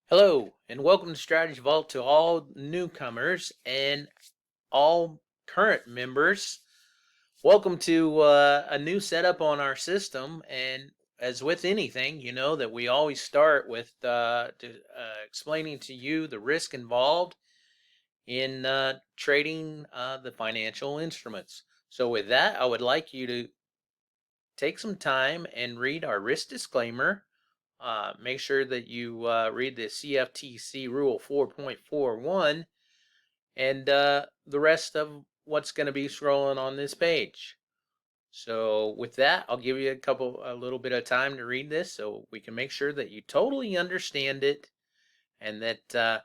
Hello, and welcome to Strategy Vault to all newcomers and all current members. Welcome to a new setup on our system. And as with anything, you know that we always start with explaining to you the risk involved in trading the financial instruments. So, with that, I would like you to take some time and read our risk disclaimer. Make sure that you read the CFTC Rule 4.41 and the rest of what's going to be scrolling on this page. So with that, I'll give you a little bit of time to read this so we can make sure that you totally understand it, and that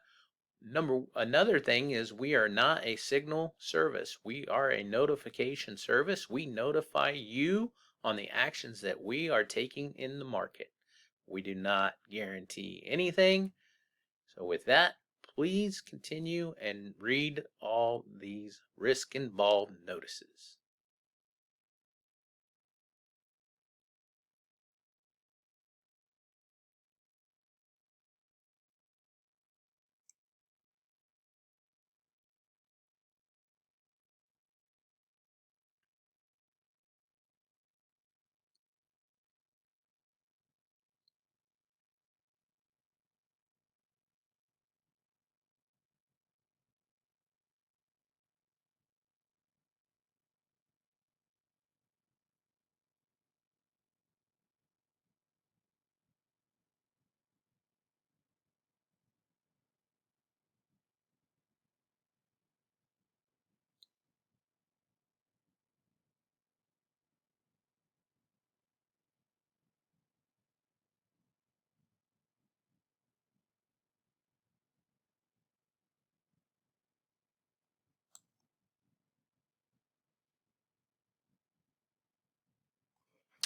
another thing is we are not a signal service. We are a notification service. We notify you on the actions that we are taking in the market. We do not guarantee anything. So with that, please continue and read all these risk involved notices.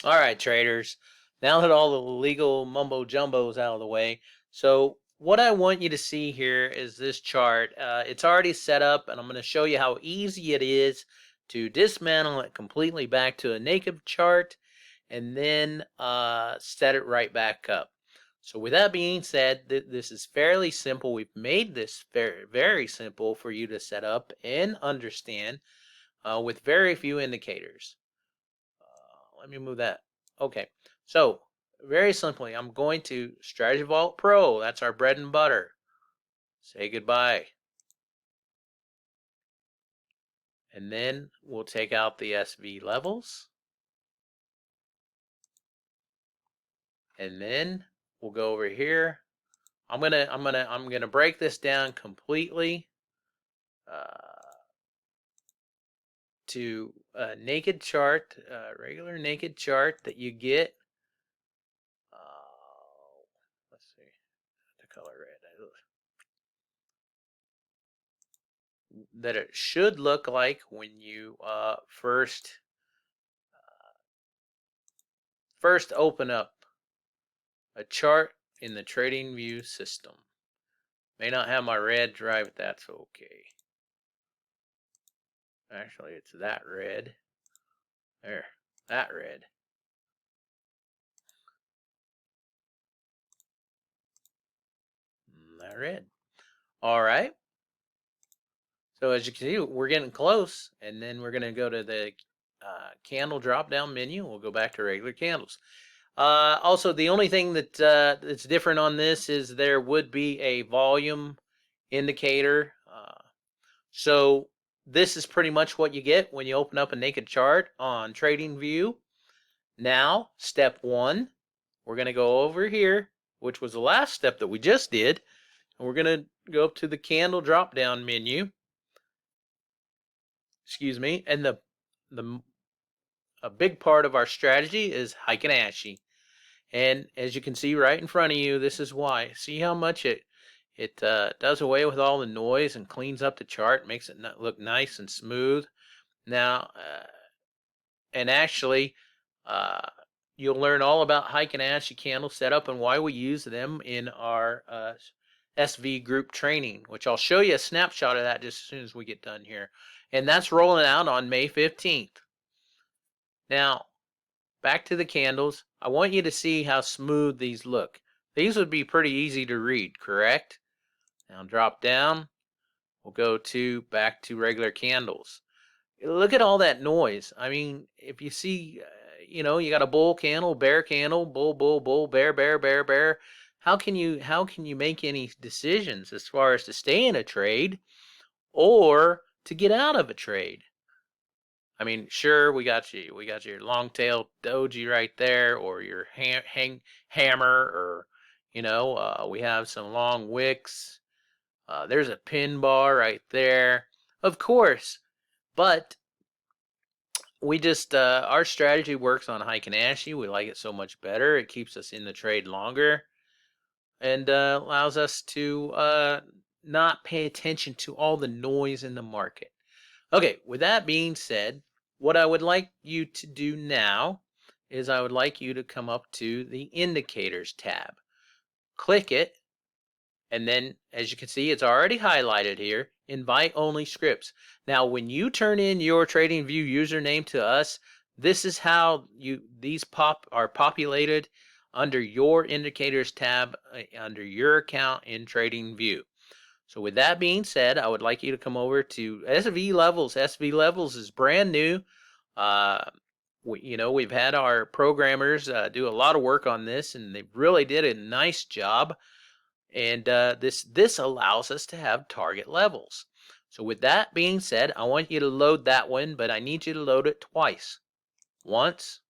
All right, traders. Now that all the legal mumbo jumbo is out of the way, so what I want you to see here is this chart. It's already set up, and I'm going to show you how easy it is to dismantle it completely back to a naked chart and then set it right back up. So with that being said, this is fairly simple. We've made this very, very simple for you to set up and understand with very few indicators. Let me move that. Okay, so very simply, I'm going to Strategy Vault Pro. That's our bread and butter. Say goodbye. And then we'll take out the SV levels. And then we'll go over here. I'm gonna break this down completely to a naked chart, regular naked chart that you get. Let's see, the color red. That it should look like when you first open up a chart in the trading view system. May not have my red drive, but that's okay. Actually, it's that red. There, that red. That red. All right. So as you can see, we're getting close, and then we're going to go to the candle drop-down menu. We'll go back to regular candles. Also, the only thing that's different on this is there would be a volume indicator. So this is pretty much what you get when you open up a naked chart on TradingView. Now, step one, we're going to go over here, which was the last step that we just did, and we're going to go up to the candle drop-down menu. Excuse me, and a big part of our strategy is Heikin-Ashi. And as you can see right in front of you, this is why. See how much it does away with all the noise and cleans up the chart, makes it look nice and smooth. Now, and actually, you'll learn all about Heikin-Ashi candle setup and why we use them in our SV group training, which I'll show you a snapshot of that just as soon as we get done here. And that's rolling out on May 15th. Now, back to the candles. I want you to see how smooth these look. These would be pretty easy to read, correct? Now drop down. We'll go to back to regular candles. Look at all that noise. I mean, if you see, you got a bull candle, bear candle, bull, bull, bull, bear, bear, bear, bear. How can you make any decisions as far as to stay in a trade or to get out of a trade? I mean, sure, we got your long tail doji right there, or your hammer, or we have some long wicks. There's a pin bar right there, of course, but we just our strategy works on Heikin-Ashi. We like it so much better. It keeps us in the trade longer and allows us to not pay attention to all the noise in the market. Okay, with that being said, what I would like you to do now is I would like you to come up to the Indicators tab. Click it, and then as you can see, it's already highlighted here, Invite Only Scripts. Now, when you turn in your TradingView username to us, this is how these are populated under your Indicators tab under your account in TradingView. So with that being said, I would like you to come over to SV Levels. SV Levels is brand new. We've had our programmers do a lot of work on this, and they really did a nice job. And this allows us to have target levels. So with that being said, I want you to load that one, but I need you to load it twice. Once,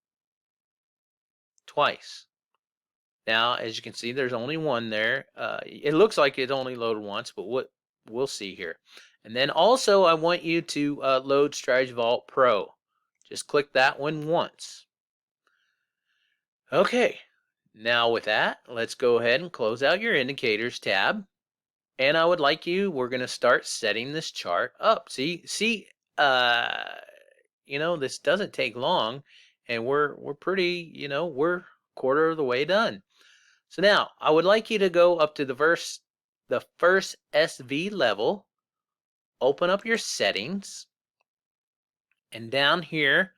twice. Now, as you can see, there's only one there. It looks like it only loaded once, but we'll see here. And then also, I want you to load Strategy Vault Pro. Just click that one once. Okay. Now with that, let's go ahead and close out your Indicators tab. And I would like we're going to start setting this chart up. See, this doesn't take long, and we're pretty, we're quarter of the way done. So now I would like you to go up to the first SV level, open up your settings, and down here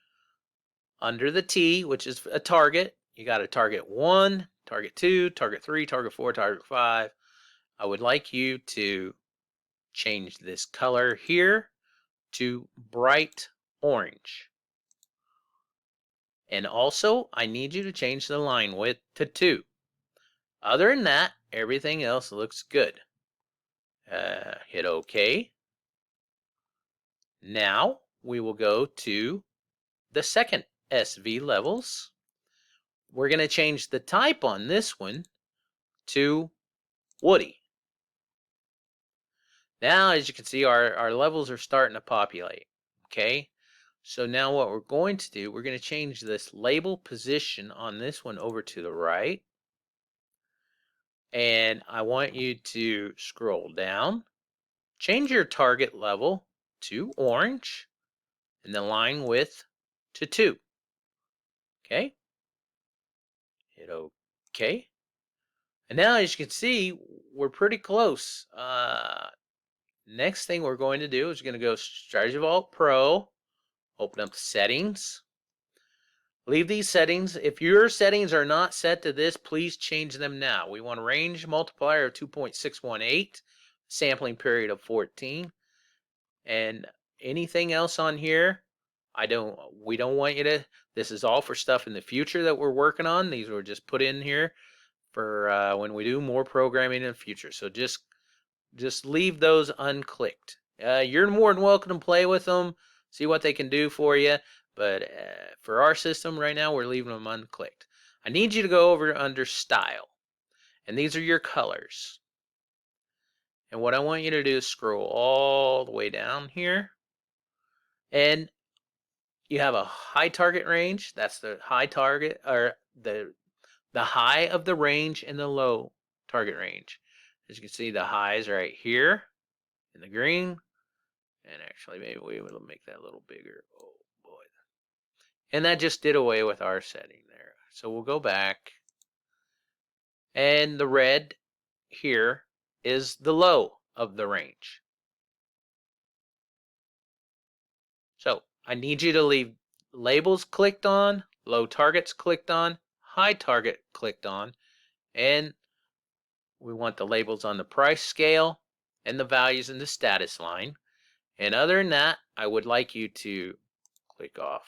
under the T, which is a target, you got a target 1, target 2, target 3, target 4, target 5. I would like you to change this color here to bright orange. And also, I need you to change the line width to 2. Other than that, everything else looks good. Hit OK. Now we will go to the second SV levels. We're going to change the type on this one to woody. Now, as you can see, our levels are starting to populate. Okay. So now what we're going to do, we're going to change this label position on this one over to the right. And I want you to scroll down, change your target level to orange, and the line width to 2. Okay. Hit OK. And now, as you can see, we're pretty close. Next thing we're going to do is going to go Strategy Vault Pro, open up the settings. Leave these settings. If your settings are not set to this, please change them now. We want a range multiplier of 2.618, sampling period of 14. And anything else on here, we don't want you to, this is all for stuff in the future that we're working on. These were just put in here for when we do more programming in the future. So just leave those unclicked. You're more than welcome to play with them, see what they can do for you. But for our system right now, we're leaving them unclicked. I need you to go over under Style. And these are your colors. And what I want you to do is scroll all the way down here. And you have a high target range. That's the high target, or the high of the range and the low target range. As you can see, the highs right here in the green. And actually, maybe we will make that a little bigger. Oh, boy. And that just did away with our setting there. So we'll go back. And the red here is the low of the range. So I need you to leave labels clicked on, low targets clicked on, high target clicked on, and we want the labels on the price scale and the values in the status line. And other than that, I would like you to click off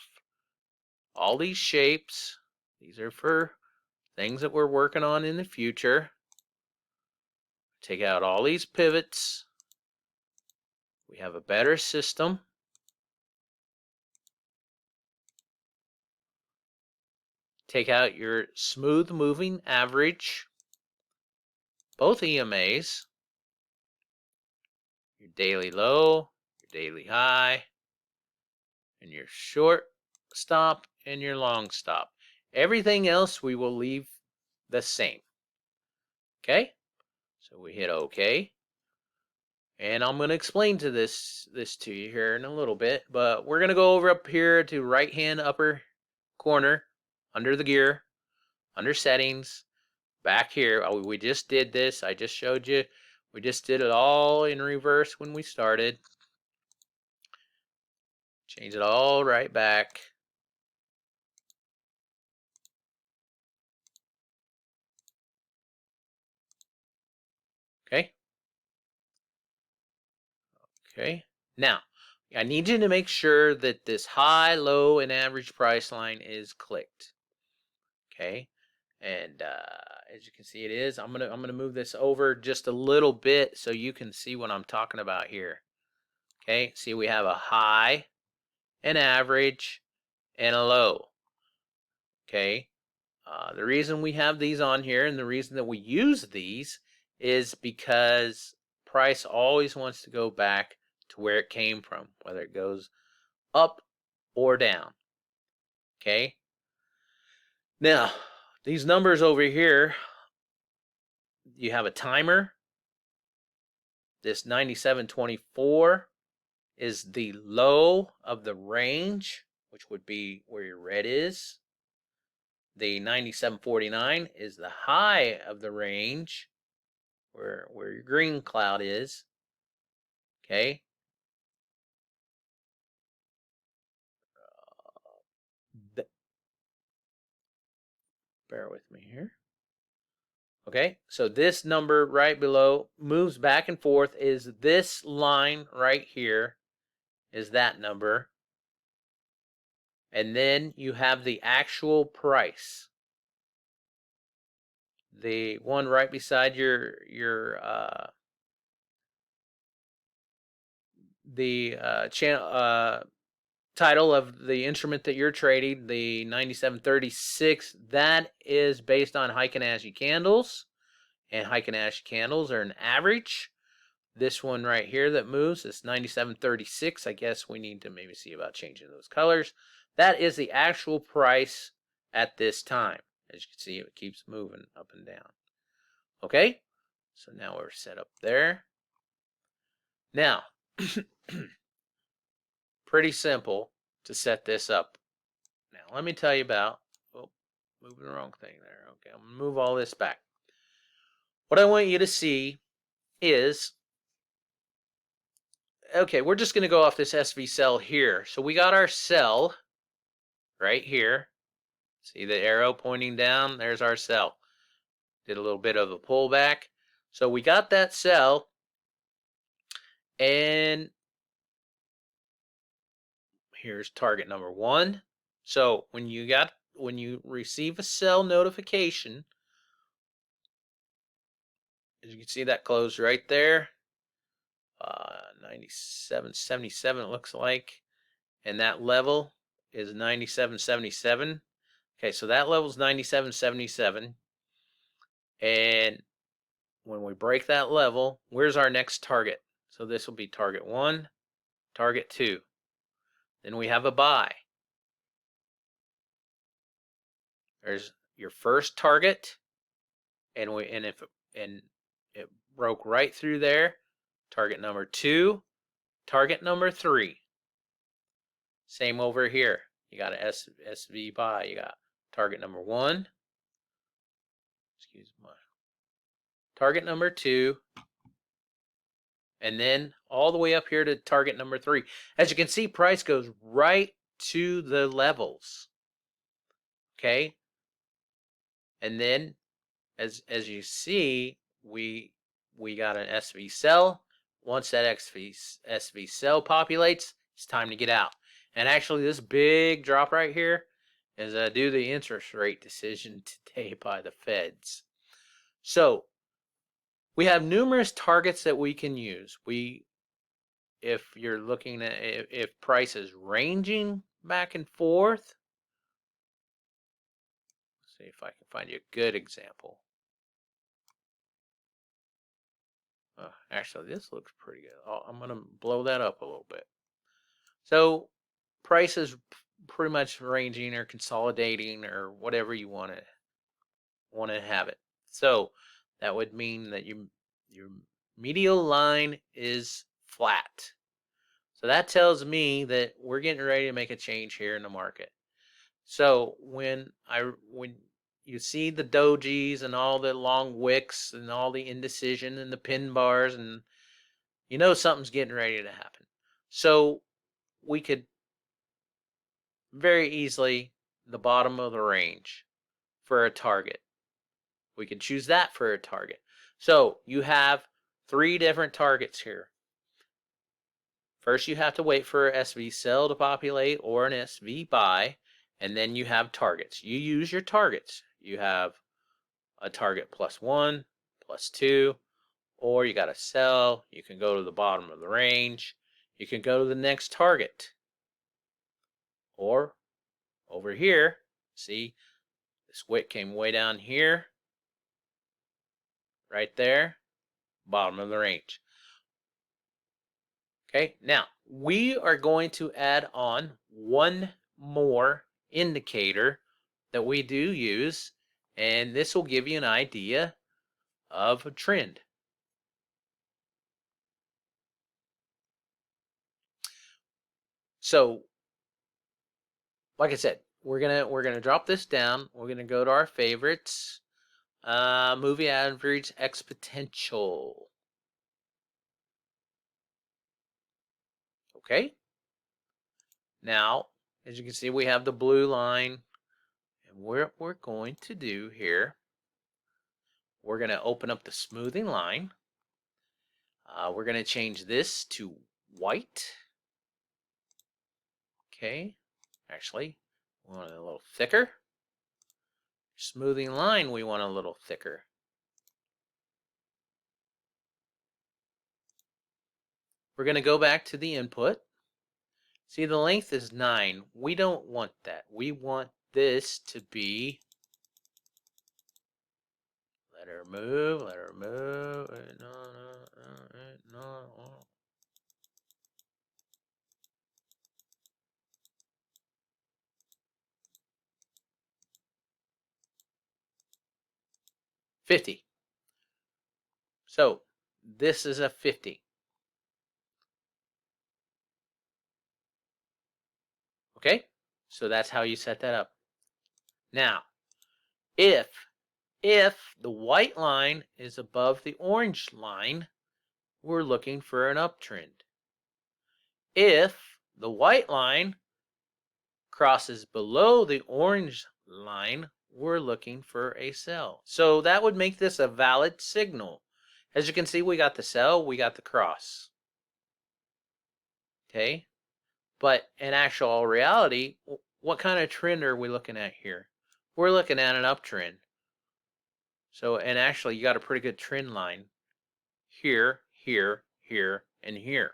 all these shapes. These are for things that we're working on in the future. Take out all these pivots. We have a better system. Take out your smooth moving average, both EMAs, your daily low, your daily high, and your short stop and your long stop. Everything else we will leave the same. Okay? So we hit OK. And I'm going to explain this to you here in a little bit, but we're going to go over up here to right hand upper corner under the gear, under settings, back here. Oh, we just did this. I just showed you. We just did it all in reverse when we started. Change it all right back. Okay. Okay. Now, I need you to make sure that this high, low, and average price line is clicked. Okay. And as you can see, it is. I'm gonna move this over just a little bit so you can see what I'm talking about here. Okay. See, we have a high, an average, and a low. Okay. The reason we have these on here and the reason that we use these is because price always wants to go back to where it came from, whether it goes up or down. Okay. Now, these numbers over here, you have a timer. This 97.24 is the low of the range, which would be where your red is. The 97.49 is the high of the range, where your green cloud is. Okay. Bear with me here. Okay, so this number right below moves back and forth. Is this line right here is that number. And then you have the actual price. The one right beside your channel title of the instrument that you're trading, the 9736, that is based on Heikin Ashi candles, and Heikin Ashi candles are an average. This one right here that moves is 9736. I guess we need to maybe see about changing those colors. That is the actual price at this time. As you can see, it keeps moving up and down. Okay, so now we're set up there. Now, pretty simple to set this up. Now, let me tell you about, oh, moving the wrong thing there. Okay, I'm going to move all this back. What I want you to see is, okay, we're just going to go off this SV cell here. So we got our cell right here. See the arrow pointing down? There's our cell. Did a little bit of a pullback. So we got that cell, and here's target number 1. So when you receive a cell notification, as you can see, that closed right there. 97.77 it looks like, and that level is 97.77. Okay, so that level is 97.77, and when we break that level, where's our next target? So this will be target 1, target 2. Then we have a buy. There's your first target, and it broke right through there. Target number 2, target number 3. Same over here. You got an SV buy. You got target number 1. Excuse me. Target number 2. And then all the way up here to target number 3. As you can see, price goes right to the levels. Okay. And then as you see, we got an SV cell. Once that SV cell populates, it's time to get out. And actually, this big drop right here is due to the interest rate decision today by the Feds. So we have numerous targets that we can use. If you're looking at if price is ranging back and forth, let's see if I can find you a good example. Actually, this looks pretty good. I'm going to blow that up a little bit. So price is pretty much ranging or consolidating or whatever you want to have it. So that would mean that your medial line is flat. So that tells me that we're getting ready to make a change here in the market. So when you see the dojis and all the long wicks and all the indecision and the pin bars, and you know something's getting ready to happen. So we could very easily the bottom of the range for a target. We could choose that for a target. So you have 3 different targets here. First, you have to wait for an SV cell to populate or an SV buy, and then you have targets. You use your targets. You have a target +1, +2, or you got a sell. You can go to the bottom of the range. You can go to the next target. Or over here, see, this wick came way down here, right there, bottom of the range. Okay, now we are going to add on one more indicator that we do use, and this will give you an idea of a trend. So, like I said, we're gonna drop this down. We're gonna go to our favorites, moving average exponential. Okay. Now, as you can see, we have the blue line, and what we're going to do here, we're going to open up the smoothing line. We're going to change this to white. Okay, actually, we want it a little thicker. Smoothing line, we want a little thicker. We're going to go back to the input. See, the length is 9. We don't want that. We want this to be, let her move, let her move. No. 50. So this is a 50. Okay, so that's how you set that up. Now, if the white line is above the orange line, we're looking for an uptrend. If the white line crosses below the orange line, we're looking for a sell. So that would make this a valid signal. As you can see, we got the sell, we got the cross. Okay, but in actual reality, what kind of trend are we looking at here? We're looking at an uptrend. So, and actually you got a pretty good trend line here, here, here, and here.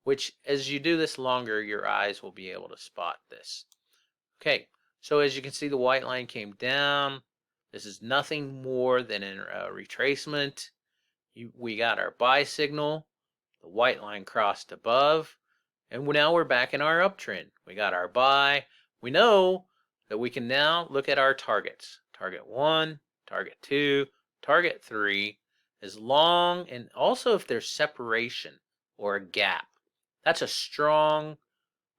Which, as you do this longer, your eyes will be able to spot this. Okay, so as you can see, the white line came down. This is nothing more than a retracement. We got our buy signal. The white line crossed above. And now we're back in our uptrend. We got our buy. We know that we can now look at our targets. Target 1, target 2, target 3. As long, and also if there's separation or a gap. That's a strong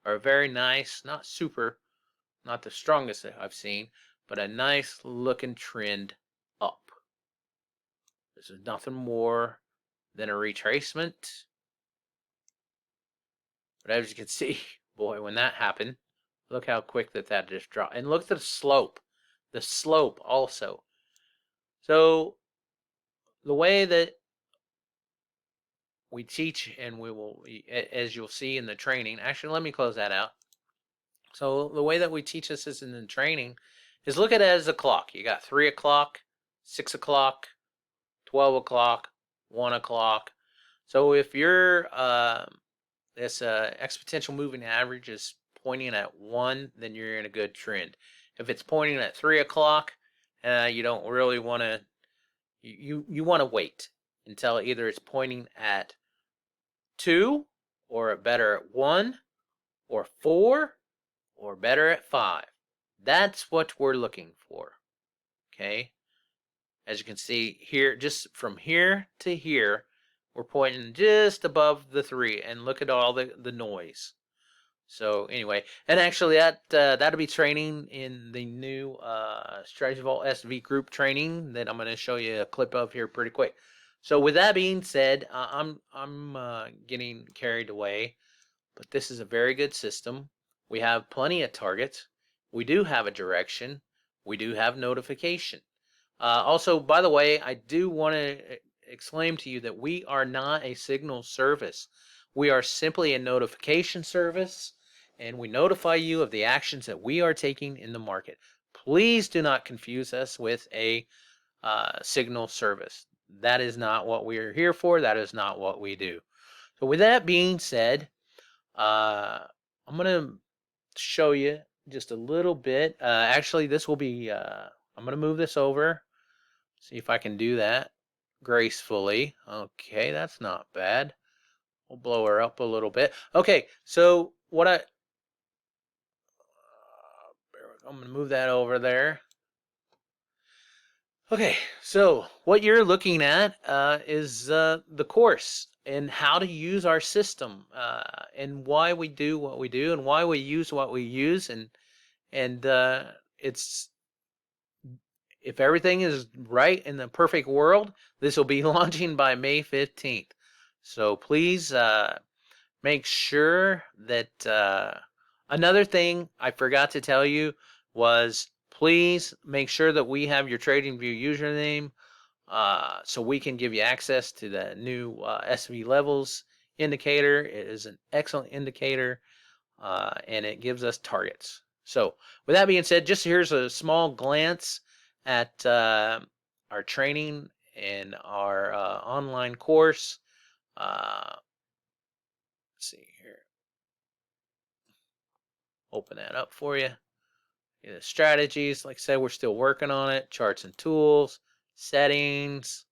or a very nice, not the strongest that I've seen, but a nice looking trend up. This is nothing more than a retracement. But as you can see, boy, when that happened, look how quick that just dropped. And look at the slope. The slope also. So the way that we teach, and we will, as you'll see in the training, actually, let me close that out. So the way that we teach this is in the training is look at it as a clock. You got 3 o'clock, 6 o'clock, 12 o'clock, 1 o'clock. So if your this exponential moving average is pointing at 1, then you're in a good trend. If it's pointing at 3 o'clock, you don't really want to, you want to wait until either it's pointing at 2, or better at 1, or 4, or better at 5. That's what we're looking for. Okay. As you can see here, just from here to here, we're pointing just above the 3, and look at all the noise. So anyway, and actually that'll be training in the new Strategy Vault SV group training that I'm going to show you a clip of here pretty quick. So with that being said, I'm getting carried away, but this is a very good system. We have plenty of targets. We do have a direction. We do have notification. Also, by the way, I do want to exclaim to you that we are not a signal service. We are simply a notification service, and we notify you of the actions that we are taking in the market. Please do not confuse us with a signal service. That is not what we are here for. That is not what we do. So with that being said, I'm going to show you just a little bit. Actually, this will be, I'm going to move this over. See if I can do that gracefully. Okay, that's not bad. We'll blow her up a little bit. Okay, so I'm going to move that over there. Okay, so what you're looking at is the course and how to use our system, and why we do what we do, and why we use what we use, and it's, if everything is right in the perfect world, this will be launching by May 15th. So please make sure that another thing I forgot to tell you was, please make sure that we have your TradingView username, so we can give you access to the new SV levels indicator. It is an excellent indicator, and it gives us targets. So with that being said, just here's a small glance at our training and our online course. Let's see here. Open that up for you. The strategies, like I said, we're still working on it. Charts and tools, settings,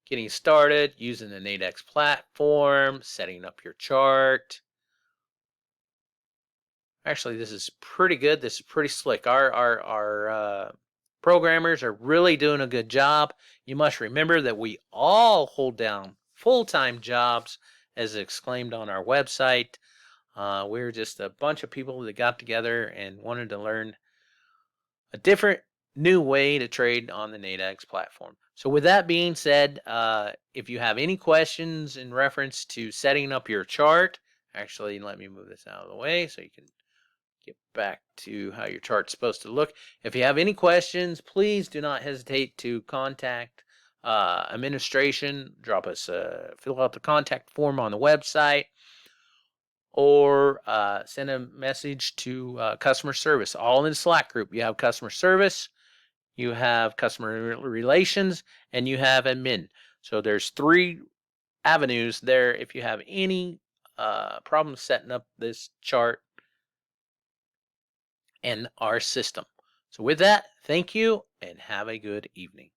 getting started using the Nadex platform, setting up your chart. Actually, this is pretty good. This is pretty slick. Our programmers are really doing a good job. You must remember that we all hold down full-time jobs, as exclaimed on our website. We're just a bunch of people that got together and wanted to learn a different, new way to trade on the Nadex platform. So with that being said, if you have any questions in reference to setting up your chart, actually, let me move this out of the way so you can get back to how your chart's supposed to look. If you have any questions, please do not hesitate to contact administration. Drop us, fill out the contact form on the website, or send a message to customer service. All in the Slack group. You have customer service, you have customer relations, and you have admin. So there's 3 avenues there if you have any problems setting up this chart and our system. So with that, thank you and have a good evening.